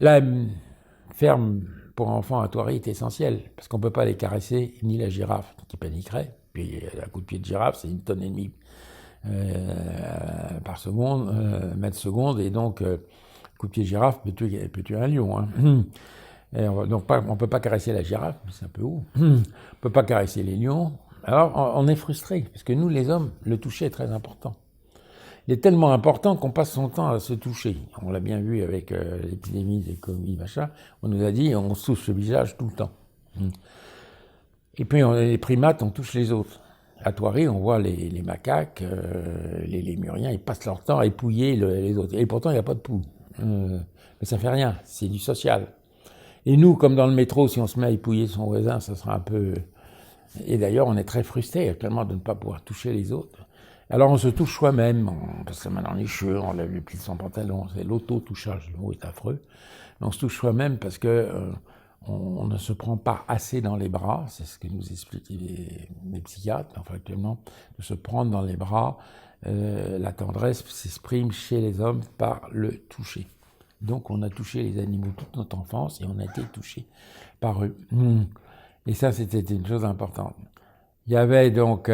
La ferme pour enfants à Thoiry est essentielle, parce qu'on ne peut pas les caresser, ni la girafe qui paniquerait. Puis un coup de pied de girafe, c'est 1,5 tonne par seconde, mètre seconde, et donc coup de pied de girafe peut tuer un lion. Hein. Et on ne peut pas caresser la girafe, c'est un peu haut. On ne peut pas caresser les lions. Alors on est frustré, parce que nous les hommes, le toucher est très important. Il est tellement important qu'on passe son temps à se toucher. On l'a bien vu avec l'épidémie des Covid, machin. On nous a dit on se touche le visage tout le temps. Et puis les primates, on touche les autres. À Thoiry, on voit les macaques, les lémuriens, ils passent leur temps à épouiller les autres. Et pourtant, il n'y a pas de poux. Mais ça fait rien, c'est du social. Et nous, comme dans le métro, si on se met à épouiller son voisin, ça sera un peu... Et d'ailleurs, on est très frustrés actuellement de ne pas pouvoir toucher les autres. Alors on se touche soi-même, on passe la main dans les cheveux, on lève les plis de son pantalon, c'est l'auto-touchage, le mot est affreux. Mais on se touche soi-même parce que on ne se prend pas assez dans les bras, c'est ce que nous expliquent les psychiatres, enfin actuellement, de se prendre dans les bras. La tendresse s'exprime chez les hommes par le toucher. Donc on a touché les animaux toute notre enfance et on a été touché par eux. Et ça, c'était une chose importante. Il y avait donc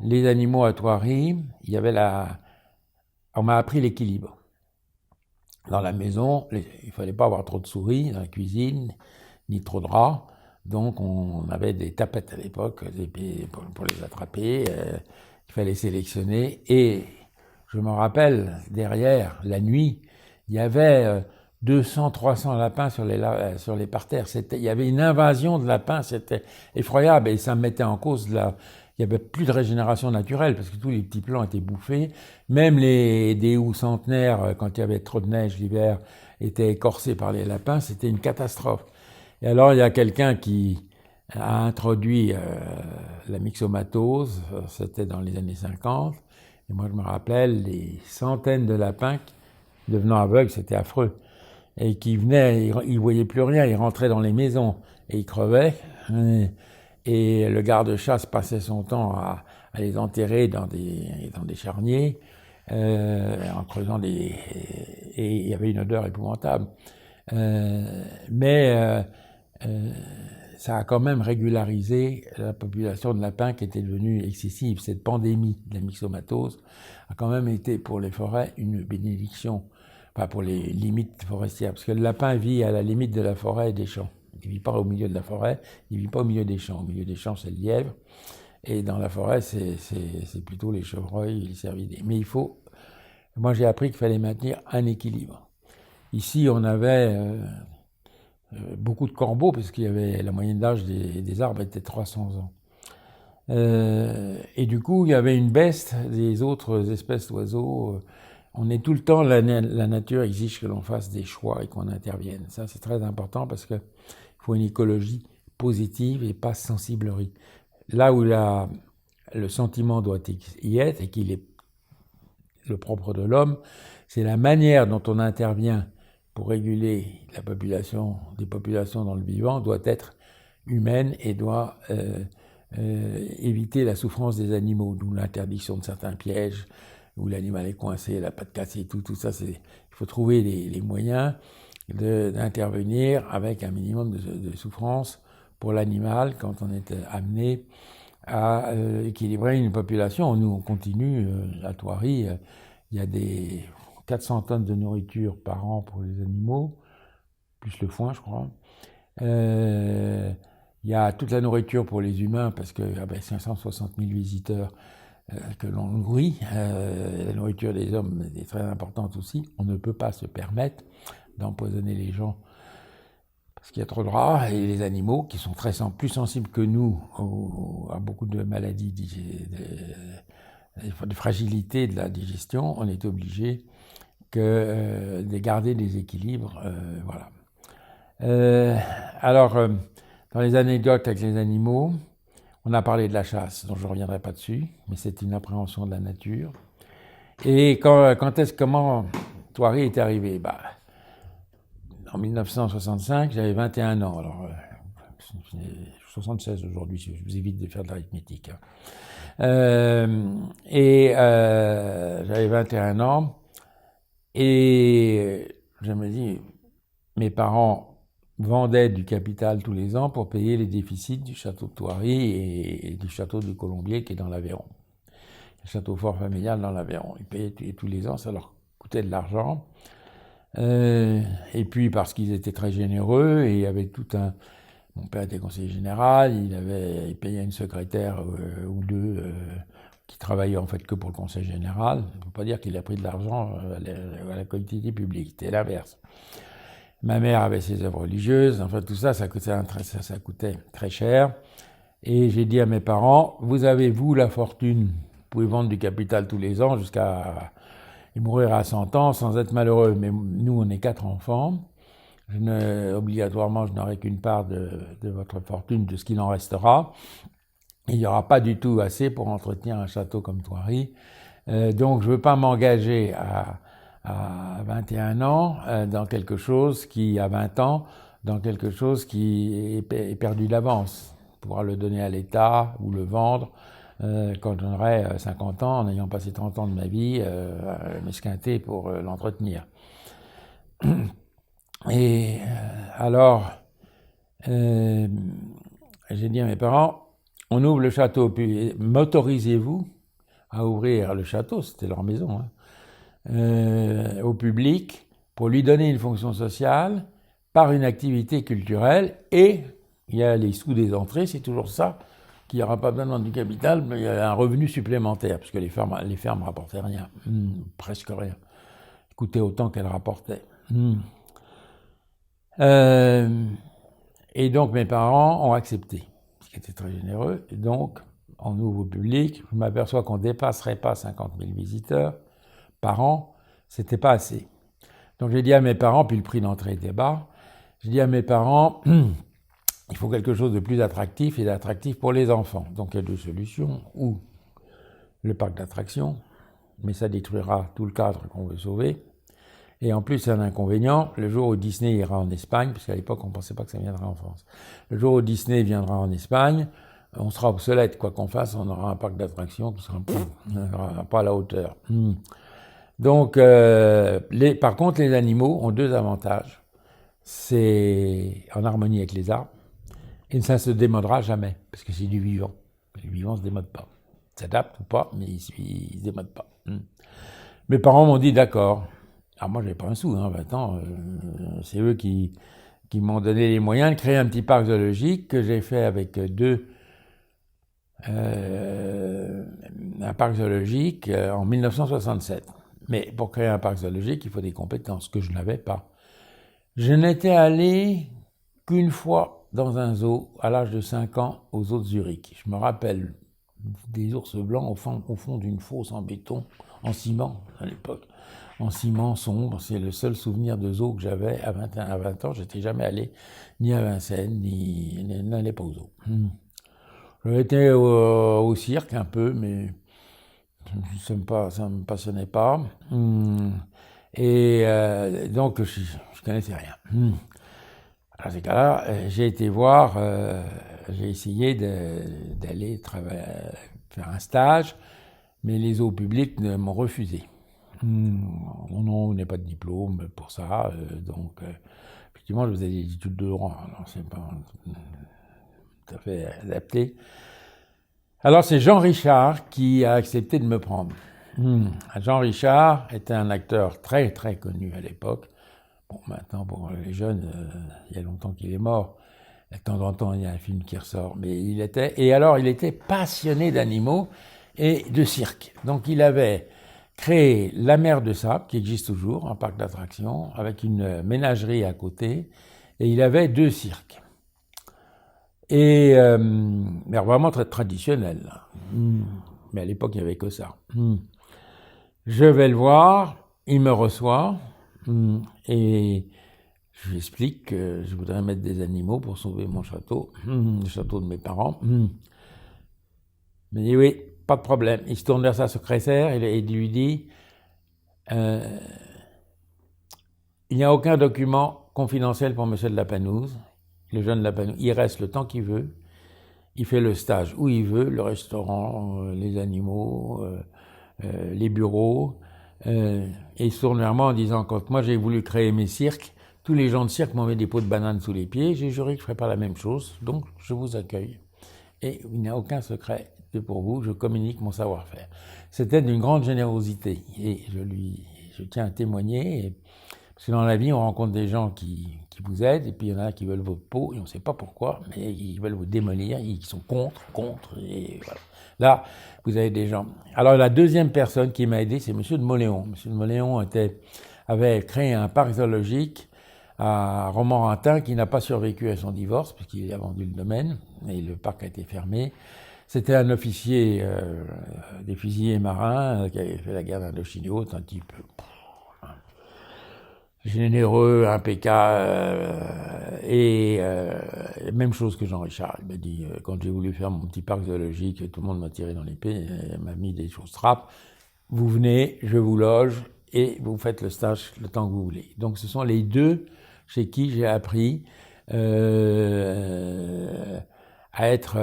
les animaux à Thoiry, il y avait on m'a appris l'équilibre. Dans la maison, il fallait pas avoir trop de souris dans la cuisine, ni trop de rats. Donc on avait des tapettes à l'époque pour les attraper. Il fallait sélectionner. Et je me rappelle, derrière, la nuit, il y avait 200, 300 lapins sur les parterres. Il y avait une invasion de lapins, c'était effroyable. Et ça mettait en cause il n'y avait plus de régénération naturelle parce que tous les petits plants étaient bouffés. Même des houes centenaires, quand il y avait trop de neige l'hiver, étaient écorcés par les lapins. C'était une catastrophe. Et alors, il y a quelqu'un qui a introduit la myxomatose, c'était dans les années 50. Et moi, je me rappelle les centaines de lapins devenant aveugles, c'était affreux. Et qui venaient, ils voyaient plus rien, ils rentraient dans les maisons et ils crevaient. Et le garde-chasse passait son temps à les enterrer dans des charniers, en creusant des... Et il y avait une odeur épouvantable. Mais ça a quand même régularisé la population de lapins qui était devenue excessive. Cette pandémie de la myxomatose a quand même été pour les forêts une bénédiction, enfin pour les limites forestières, parce que le lapin vit à la limite de la forêt et des champs. Il ne vit pas au milieu de la forêt, il ne vit pas au milieu des champs. Au milieu des champs, c'est le lièvre, et dans la forêt, c'est plutôt les chevreuils et les cervidés. Mais moi j'ai appris qu'il fallait maintenir un équilibre. Ici, on avait beaucoup de corbeaux, parce qu'il y avait la moyenne d'âge des arbres était 300 ans. Et du coup, il y avait une baisse des autres espèces d'oiseaux. On est tout le temps, la nature exige que l'on fasse des choix et qu'on intervienne. Ça, c'est très important parce qu'il faut une écologie positive et pas sensiblerie. Là où le sentiment doit y être, et qu'il est le propre de l'homme, c'est la manière dont on intervient pour réguler des populations dans le vivant doit être humaine et doit éviter la souffrance des animaux, d'où l'interdiction de certains pièges, où l'animal est coincé, la patte cassée, tout ça. Il faut trouver les moyens d'intervenir avec un minimum de souffrance pour l'animal quand on est amené à équilibrer une population. Nous, on continue, à Thoiry, il y a des 400 tonnes de nourriture par an pour les animaux, plus le foin, je crois. Il y a toute la nourriture pour les humains, parce que 560 000 visiteurs que l'on nourrit. La nourriture des hommes est très importante aussi. On ne peut pas se permettre d'empoisonner les gens parce qu'il y a trop de rats, et les animaux qui sont plus sensibles que nous à beaucoup de maladies, de fragilité de la digestion. On est obligé de garder des équilibres. Voilà. Alors, dans les anecdotes avec les animaux, on a parlé de la chasse, dont je ne reviendrai pas dessus, mais c'est une appréhension de la nature. Et comment Thoiry est arrivé? En 1965, j'avais 21 ans. Alors, 76 aujourd'hui, je vous évite de faire de l'arithmétique. J'avais 21 ans. Et je me dis, mes parents vendaient du capital tous les ans pour payer les déficits du château de Thoiry et du château du Colombier qui est dans l'Aveyron. Le château fort familial dans l'Aveyron. Ils payaient tous les ans, ça leur coûtait de l'argent. Et puis parce qu'ils étaient très généreux et il y avait tout un... Mon père était conseiller général, il payait une secrétaire ou deux qui travaillait en fait que pour le conseil général. On ne peut pas dire qu'il a pris de l'argent à la collectivité publique, c'était l'inverse. Ma mère avait ses œuvres religieuses, enfin tout ça, ça coûtait très cher. Et j'ai dit à mes parents, vous avez vous la fortune, vous pouvez vendre du capital tous les ans jusqu'à mourir à 100 ans sans être malheureux. Mais nous, on est 4 enfants. Obligatoirement, je n'aurai qu'une part de votre fortune, de ce qu'il en restera. Il n'y aura pas du tout assez pour entretenir un château comme Thoiry. Donc, je ne veux pas m'engager à 21 ans dans quelque chose qui, à 20 ans, dans quelque chose qui est perdu d'avance. Pouvoir le donner à l'État ou le vendre quand j'aurai 50 ans, en ayant passé 30 ans de ma vie à m'esquinter pour l'entretenir. Et alors, j'ai dit à mes parents, on ouvre le château, puis m'autorisez-vous à ouvrir le château, c'était leur maison, au public, pour lui donner une fonction sociale par une activité culturelle, et il y a les sous des entrées, c'est toujours ça, qu'il n'y aura pas besoin de du capital, mais il y a un revenu supplémentaire, parce que les fermes rapportaient rien, presque rien, coûtaient autant qu'elles rapportaient. Et donc mes parents ont accepté, ce qui était très généreux. Et donc, en nouveau public, je m'aperçois qu'on ne dépasserait pas 50 000 visiteurs par an. C'était pas assez. Donc j'ai dit à mes parents, puis le prix d'entrée était bas, j'ai dit à mes parents, il faut quelque chose de plus attractif et d'attractif pour les enfants. Donc il y a deux solutions, ou le parc d'attractions, mais ça détruira tout le cadre qu'on veut sauver. Et en plus, c'est un inconvénient, le jour où Disney ira en Espagne, parce qu'à l'époque, on ne pensait pas que ça viendrait en France. Le jour où Disney viendra en Espagne, on sera obsolète, quoi qu'on fasse, on aura un parc d'attractions qui sera pas à la hauteur. Donc, par contre, les animaux ont deux avantages. C'est en harmonie avec les arbres, et ça ne se démodera jamais, parce que c'est du vivant. Le vivant ne se démode pas. Il s'adapte ou pas, mais il ne se démode pas. Mes parents m'ont dit d'accord. Alors moi, j'avais pas un sou, 20 ans. C'est eux qui m'ont donné les moyens de créer un petit parc zoologique que j'ai fait avec un parc zoologique en 1967. Mais pour créer un parc zoologique, il faut des compétences que je n'avais pas. Je n'étais allé qu'une fois dans un zoo à l'âge de 5 ans au zoo de Zurich. Je me rappelle des ours blancs au fond d'une fosse en béton, en ciment à l'époque. En ciment sombre, c'est le seul souvenir de zoo que j'avais à 20 ans. J'étais jamais allé ni à Vincennes, ni n'allais pas au zoo. J'avais été au cirque un peu, mais ça me passionnait pas. Et donc je connaissais rien. À ces cas-là, j'ai été voir, j'ai essayé d'aller faire un stage, mais les zoos publics m'ont refusé. Non, on n'a pas de diplôme pour ça, donc effectivement, je faisais des études de droit, alors c'est pas tout à fait adapté. Alors c'est Jean Richard qui a accepté de me prendre. Jean Richard était un acteur très très connu à l'époque. Bon, maintenant pour les jeunes, il y a longtemps qu'il est mort. De temps en temps, il y a un film qui ressort, mais il était passionné d'animaux et de cirque. Donc il avait créé la Mer de Sable, qui existe toujours, un parc d'attractions, avec une ménagerie à côté, et il avait 2 cirques. Et mais vraiment très traditionnel. Mais à l'époque, il n'y avait que ça. Je vais le voir, il me reçoit, et je lui explique que je voudrais mettre des animaux pour sauver mon château, le château de mes parents. Il me dit oui, pas de problème. Il se tourne vers sa secrétaire et il lui dit il n'y a aucun document confidentiel pour monsieur de la Panouse, le jeune de la Panouse. Il reste le temps qu'il veut. Il fait le stage où il veut, le restaurant, les animaux, les bureaux. Et il se tourne vers moi en disant, quand moi j'ai voulu créer mes cirques, tous les gens de cirque m'ont mis des pots de bananes sous les pieds, j'ai juré que je ne ferais pas la même chose, donc je vous accueille. Et il n'y a aucun secret pour vous, je communique mon savoir-faire. C'était d'une grande générosité, et je tiens à témoigner, parce que dans la vie, on rencontre des gens qui vous aident, et puis il y en a qui veulent votre peau, et on ne sait pas pourquoi, mais ils veulent vous démolir, ils sont contre, et voilà. Là, vous avez des gens. Alors la deuxième personne qui m'a aidé, c'est M. de Mauléon. M. de Mauléon avait créé un parc zoologique à Romorantin qui n'a pas survécu à son divorce, puisqu'il a vendu le domaine, et le parc a été fermé. C'était un officier des fusiliers marins qui avait fait la guerre d'Indochine et autres, un type généreux, impeccable, et même chose que Jean Richard. Il m'a dit, quand j'ai voulu faire mon petit parc zoologique, tout le monde m'a tiré dans l'épée, m'a mis des choses trappes. Vous venez, je vous loge, et vous faites le stage le temps que vous voulez. Donc ce sont les deux chez qui j'ai appris à être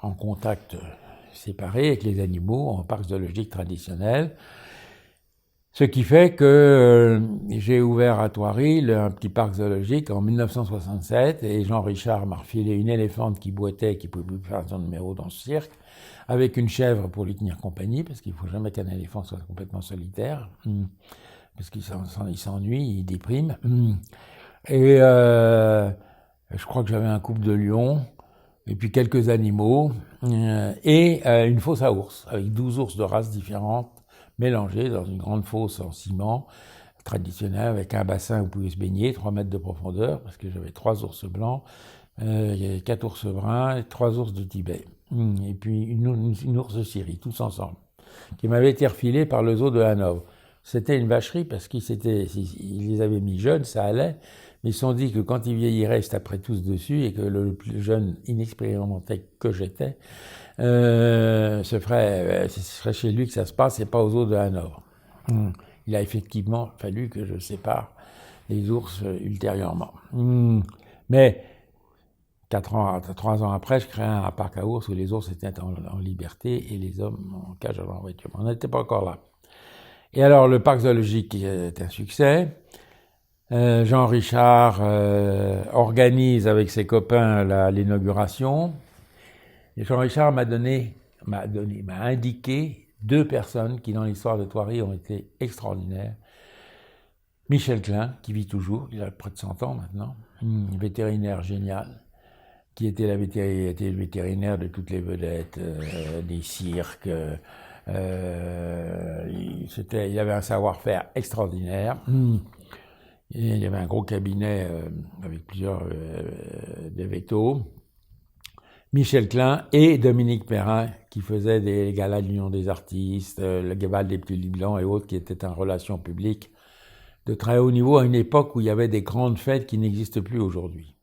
en contact séparé avec les animaux en parc zoologique traditionnel. Ce qui fait que j'ai ouvert à Thoiry un petit parc zoologique en 1967 et Jean Richard m'a refilé une éléphante qui boitait, qui pouvait plus faire son numéro dans ce cirque, avec une chèvre pour lui tenir compagnie, parce qu'il ne faut jamais qu'un éléphant soit complètement solitaire, parce qu'il s'ennuie, il déprime. Et je crois que j'avais un couple de lions, et puis quelques animaux, et une fosse à ours, avec 12 ours de races différentes, mélangés dans une grande fosse en ciment traditionnelle avec un bassin où vous pouvez se baigner, 3 mètres de profondeur, parce que j'avais 3 ours blancs, il y avait 4 ours bruns et 3 ours de Tibet. Et puis une ours de Syrie, tous ensemble, qui m'avait été refilée par le zoo de Hanovre. C'était une vacherie parce qu'ils les avaient mis jeunes, ça allait, mais ils se sont dit que quand ils vieilliraient, ils se taperaient tous dessus et que le plus jeune, inexpérimenté que j'étais, ce serait chez lui que ça se passe et pas aux eaux de Hanovre. Il a effectivement fallu que je sépare les ours ultérieurement. Mais 3 ans après, je créais un parc à ours où les ours étaient en liberté et les hommes en cage avant la voiture. On n'était pas encore là. Et alors, le parc zoologique est un succès. Jean Richard organise avec ses copains l'inauguration. Et Jean Richard m'a indiqué 2 personnes qui, dans l'histoire de Thoiry, ont été extraordinaires. Michel Klein, qui vit toujours, il a près de 100 ans maintenant, vétérinaire génial, qui était le vétérinaire de toutes les vedettes, des cirques. Il avait un savoir-faire extraordinaire. Et il y avait un gros cabinet avec plusieurs des vétos. Michel Klein et Dominique Perrin, qui faisaient des galas de l'Union des artistes, le Gaval des Petits Blancs et autres, qui étaient en relation publique de très haut niveau à une époque où il y avait des grandes fêtes qui n'existent plus aujourd'hui.